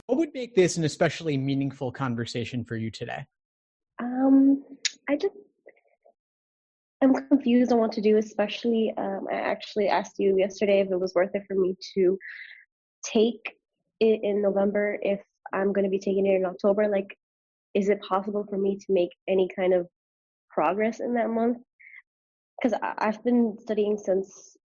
What would make this an especially meaningful conversation for you today? I'm confused on what to do, especially I actually asked you yesterday if it was worth it for me to take it in November if I'm going to be taking it in October. Like, is it possible for me to make any kind of progress in that month? Because I've been studying since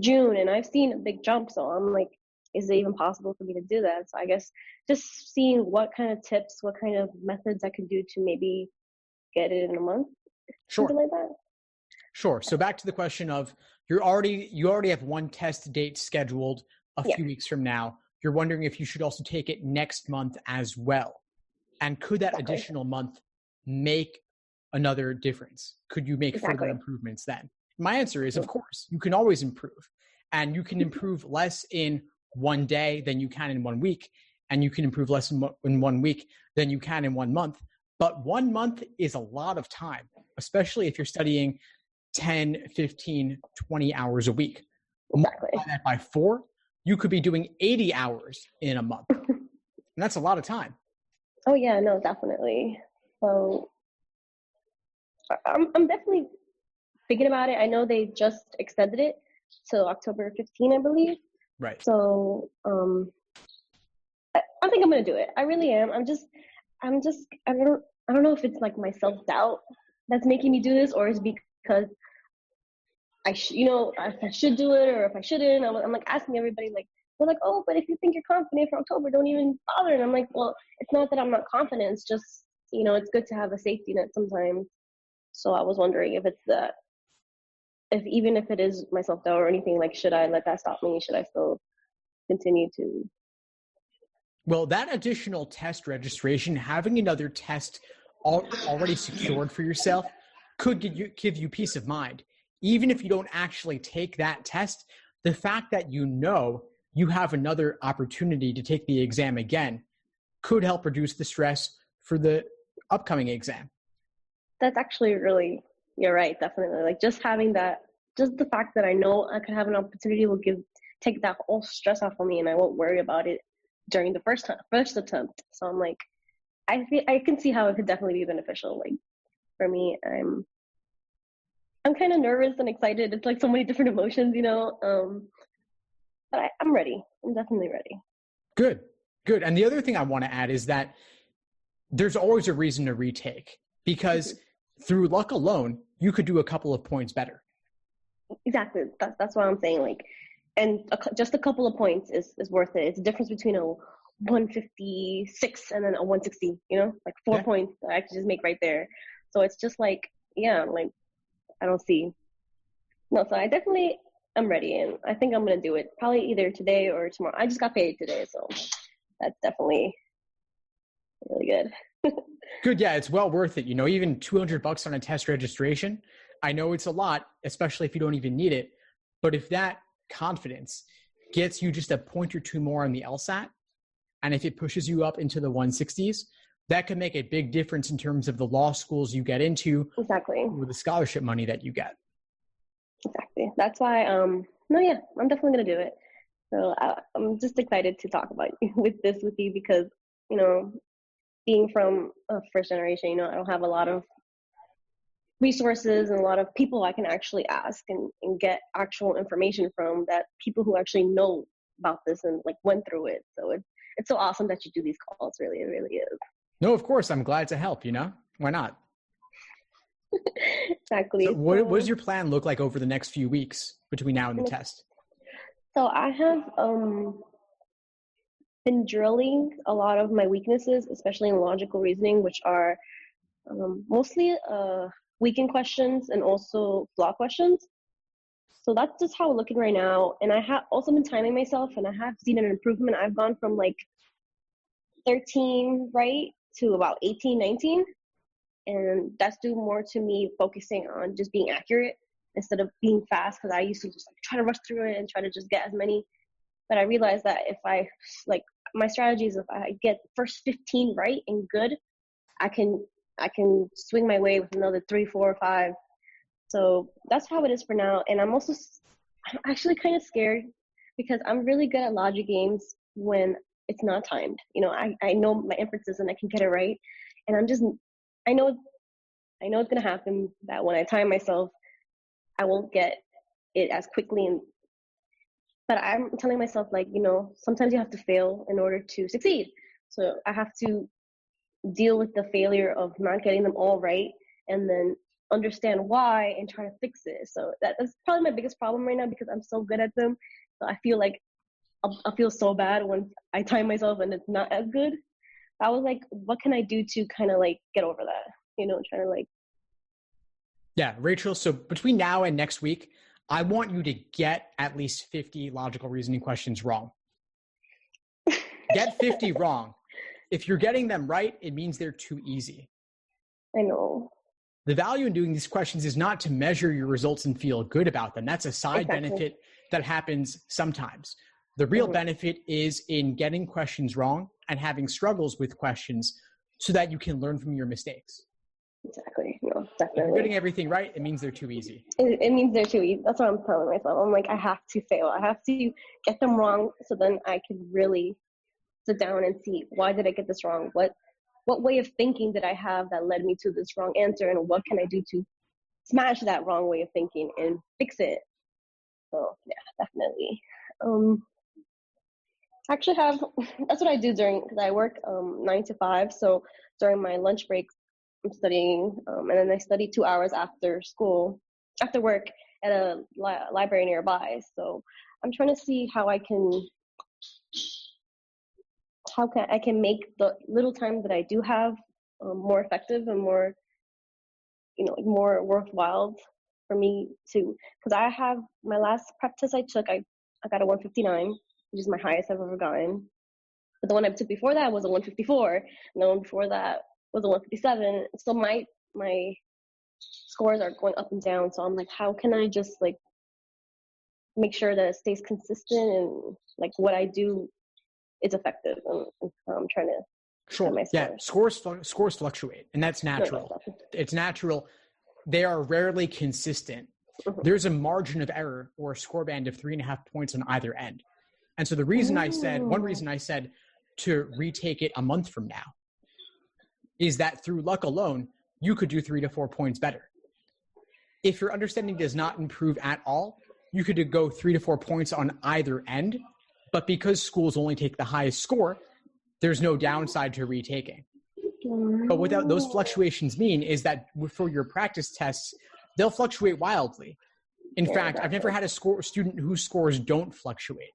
June and I've seen a big jump. So I'm like, is it even possible for me to do that? So I guess just seeing what kind of tips, what kind of methods I could do to maybe get it in a month, Sure. something like that. Sure. So back to the question of you already have one test date scheduled a few weeks from now. You're wondering if you should also take it next month as well. And could that additional month make another difference? Could you make further improvements then? My answer is, of course, you can always improve. And you can improve less in one day than you can in 1 week. And you can improve less in 1 week than you can in 1 month. But 1 month is a lot of time, especially if you're studying 10, 15, 20 hours a week. Multiply that by 4, you could be doing 80 hours in a month. And that's a lot of time. Oh yeah, no, definitely. So I'm definitely thinking about it. I know they just extended it till October 15, I believe. Right. So I think I'm gonna do it. I really am. I don't know if it's like my self-doubt that's making me do this, or is because if I should do it or if I shouldn't. I'm like asking everybody, like, they're like, oh, but if you think you're confident for October, don't even bother. And I'm like, well, it's not that I'm not confident. It's just, it's good to have a safety net sometimes. So I was wondering if it's that, even if it is my self-doubt or anything, like, should I let that stop me? Should I still continue to? Well, that additional test registration, having another test already secured for yourself could give you peace of mind. Even if you don't actually take that test, the fact that you have another opportunity to take the exam again could help reduce the stress for the upcoming exam. That's actually you're right, definitely. Like, just having that, just the fact that I know I could have an opportunity will take that whole stress off of me, and I won't worry about it during the first attempt. So I'm like, I can see how it could definitely be beneficial. Like, for me, I'm kind of nervous and excited. It's like so many different emotions, but I'm ready. I'm definitely ready. Good. And the other thing I want to add is that there's always a reason to retake, because through luck alone, you could do a couple of points better. Exactly. That's what I'm saying. Like, and just a couple of points is worth it. It's the difference between a 156 and then a 160, like 4 points that I could just make right there. So it's just like, like, I don't see. No, so I'm ready, and I think I'm going to do it probably either today or tomorrow. I just got paid today, so that's definitely really good. Good. Yeah, it's well worth it. Even $200 on a test registration, I know it's a lot, especially if you don't even need it. But if that confidence gets you just a point or two more on the LSAT, and if it pushes you up into the 160s, that could make a big difference in terms of the law schools you get into. Exactly. With the scholarship money that you get. Exactly. That's why, I'm definitely going to do it. So I'm just excited to talk about with you because, being from a first generation, I don't have a lot of resources and a lot of people I can actually ask and get actual information from, that people who actually know about this and like went through it. So it's so awesome that you do these calls. Really, it really is. No, of course. I'm glad to help, Why not? Exactly. So what does your plan look like over the next few weeks between now and the test? So I have been drilling a lot of my weaknesses, especially in logical reasoning, which are mostly weekend questions and also flaw questions. So that's just how I'm looking right now. And I have also been timing myself, and I have seen an improvement. I've gone from like 13 right to about 18, 19. And that's due more to me focusing on just being accurate instead of being fast, because I used to just like try to rush through it and try to just get as many. But I realized that if I my strategy is, if I get the first 15 right and good, I can swing my way with another 3, 4, or 5. So that's how it is for now. And I'm also I'm actually kind of scared because I'm really good at logic games when it's not timed. I know my inferences and I can get it right. And I know it's going to happen that when I time myself, I won't get it as quickly. But I'm telling myself, like, sometimes you have to fail in order to succeed. So I have to deal with the failure of not getting them all right and then understand why and try to fix it. So that's probably my biggest problem right now because I'm so good at them. So I feel like I'll feel so bad when I time myself and it's not as good. I was like, what can I do to kind of like get over that? Trying to like. Yeah, Rachel. So between now and next week, I want you to get at least 50 logical reasoning questions wrong. Get 50 wrong. If you're getting them right, it means they're too easy. I know. The value in doing these questions is not to measure your results and feel good about them. That's a side benefit that happens sometimes. The real benefit is in getting questions wrong and having struggles with questions so that you can learn from your mistakes. Exactly. No, definitely. If you're getting everything right, it means they're too easy. It means they're too easy. That's what I'm telling myself. I'm like, I have to fail. I have to get them wrong so then I can really sit down and see, why did I get this wrong? What way of thinking did I have that led me to this wrong answer? And what can I do to smash that wrong way of thinking and fix it? So yeah, definitely. Actually that's what I do because I work 9 to 5. So during my lunch breaks, I'm studying, and then I study 2 hours after work at a library nearby. So I'm trying to see how I can make the little time that I do have more effective and more, more worthwhile for me to, because I have my last prep test I took, I got a 159, which is my highest I've ever gotten. But the one I took before that was a 154, and the one before that was a 157. So my scores are going up and down. So I'm like, how can I just like make sure that it stays consistent and like what I do is effective? And I'm trying to. Sure. Yeah. Scores fluctuate, and that's natural. It's natural. They are rarely consistent. Mm-hmm. There's a margin of error or a score band of 3.5 points on either end. And so one reason I said to retake it a month from now is that through luck alone, you could do 3 to 4 points better. If your understanding does not improve at all, you could go 3 to 4 points on either end. But because schools only take the highest score, there's no downside to retaking. But what those fluctuations mean is that for your practice tests, they'll fluctuate wildly. In fact, I've never had a student whose scores don't fluctuate.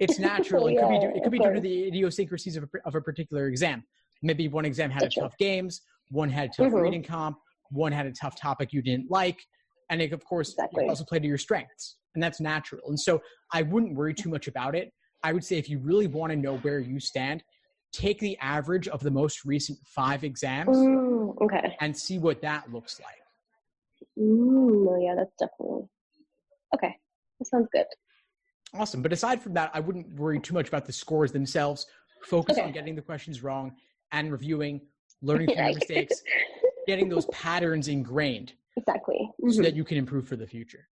It's natural. It could be due to the idiosyncrasies of a particular exam. Maybe one exam had tough games, one had tough reading comp, one had a tough topic you didn't like, and it, of course, also play to your strengths, and that's natural. And so I wouldn't worry too much about it. I would say if you really want to know where you stand, take the average of the most recent 5 exams and see what that looks like. Yeah, that's definitely. Okay, that sounds good. Awesome. But aside from that, I wouldn't worry too much about the scores themselves. Focus on getting the questions wrong and reviewing, learning from your mistakes, getting those patterns ingrained. Exactly. So that you can improve for the future.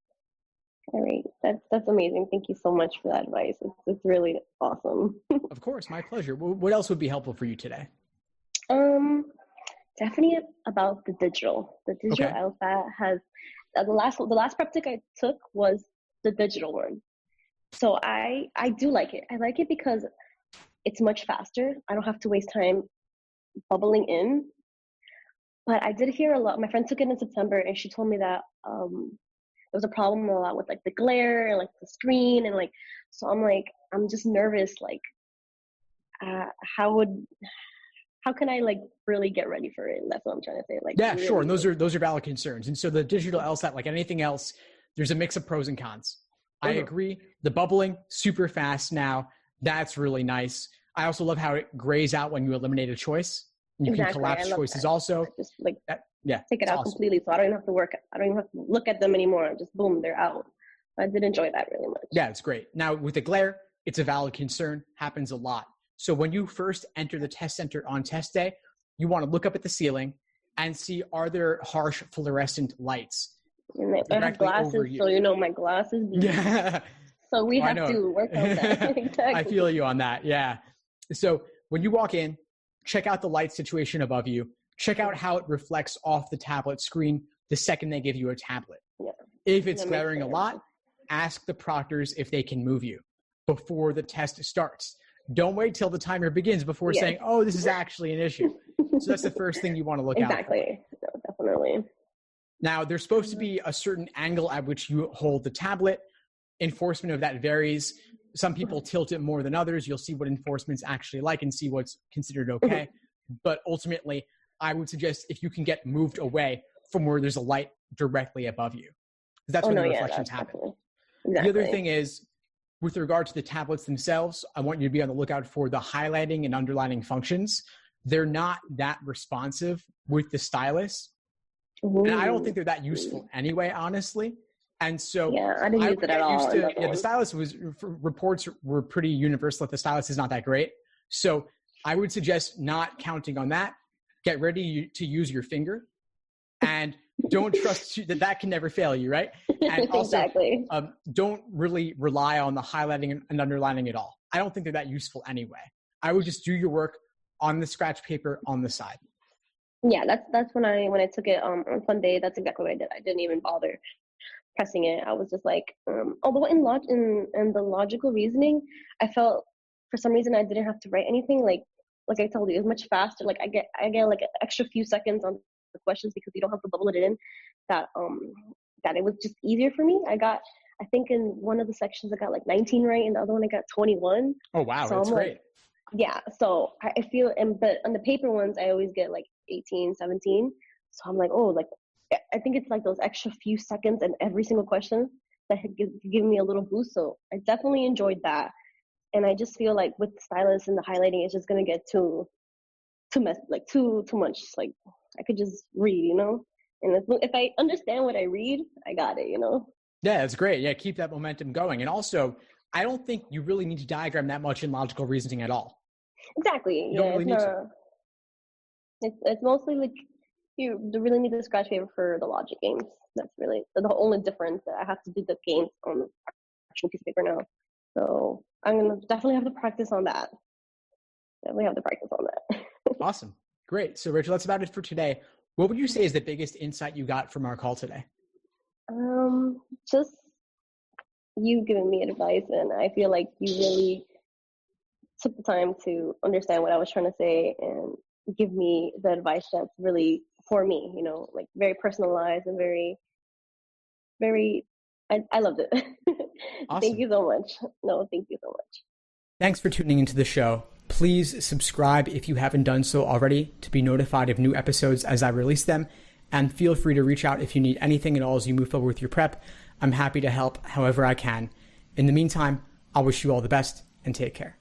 All right. That's amazing. Thank you so much for that advice. It's really awesome. Of course. My pleasure. What else would be helpful for you today? Definitely about the digital. The digital LSAT has the last practic I took was the digital one. So I do like it. I like it because it's much faster. I don't have to waste time bubbling in. But I did hear a lot. My friend took it in September, and she told me that there was a problem a lot with like the glare and like the screen and like. So I'm just nervous. Like, how can I like really get ready for it? That's what I'm trying to say. Like, yeah, really, sure. And those are valid concerns. And so the digital LSAT, like anything else, there's a mix of pros and cons. I agree. The bubbling, super fast now. That's really nice. I also love how it grays out when you eliminate a choice. You can collapse choices also. Just like take it out completely. So I don't even have to look at them anymore. Just boom, they're out. I did enjoy that really much. Yeah, it's great. Now with the glare, it's a valid concern. Happens a lot. So when you first enter the test center on test day, you want to look up at the ceiling and see, are there harsh fluorescent lights? And I have directly over glasses, you. so you know my glasses. Yeah. So we I have know. to work on that. Exactly. I feel you on that. Yeah. So when you walk in, check out the light situation above you. Check out how it reflects off the tablet screen the second they give you a tablet. Yeah. If it's That makes glaring a sense. lot, ask the proctors if they can move you before the test starts. Don't wait till the timer begins before Yes. saying, oh, this is actually an issue. So that's the first thing you want to look out for. Exactly. No, definitely. Now, there's supposed to be a certain angle at which you hold the tablet. Enforcement of that varies. Some people tilt it more than others. You'll see what enforcement's actually like and see what's considered okay. But ultimately, I would suggest if you can get moved away from where there's a light directly above you. That's when the reflections happen. Exactly. The other thing is, with regard to the tablets themselves, I want you to be on the lookout for the highlighting and underlining functions. They're not that responsive with the stylus. Ooh. And I don't think they're that useful anyway, honestly. And so yeah, I didn't use it at all. The stylus reports were pretty universal that the stylus is not that great. So I would suggest not counting on that. Get ready to use your finger, and don't trust that can never fail you, right? And also, exactly. Don't really rely on the highlighting and underlining at all. I don't think they're that useful anyway. I would just do your work on the scratch paper on the side. Yeah, that's when I took it on Sunday. That's exactly what I did. I didn't even bother pressing it. I was just like, although in the logical reasoning, I felt for some reason I didn't have to write anything. Like I told you, it was much faster. Like I get like an extra few seconds on the questions because you don't have to bubble it in. That it was just easier for me. I think in one of the sections I got like 19 right, and the other one I got 21. Oh wow, so that's great. Yeah, so I feel, but on the paper ones I always get like 18, 17. So I'm like, oh, like I think it's like those extra few seconds in every single question that had given me a little boost. So I definitely enjoyed that. And I just feel like with the stylus and the highlighting, it's just gonna get too much. Like I could just read, you know. And if I understand what I read, I got it, you know. Yeah, that's great. Yeah, keep that momentum going. And also, I don't think you really need to diagram that much in logical reasoning at all. Exactly. You don't really need to. It's mostly like you really need the scratch paper for the logic games. That's really the only difference. That I have to do the games on the actual piece of paper now. So I'm gonna definitely have to practice on that. Awesome. Great. So Rachel, that's about it for today. What would you say is the biggest insight you got from our call today? Just you giving me advice, and I feel like you really took the time to understand what I was trying to say and give me the advice that's really for me, you know, like very personalized and very, very, I loved it. Awesome. Thank you so much. No, thank you so much. Thanks for tuning into the show. Please subscribe if you haven't done so already to be notified of new episodes as I release them. And feel free to reach out if you need anything at all as you move forward with your prep. I'm happy to help however I can. In the meantime, I'll wish you all the best and take care.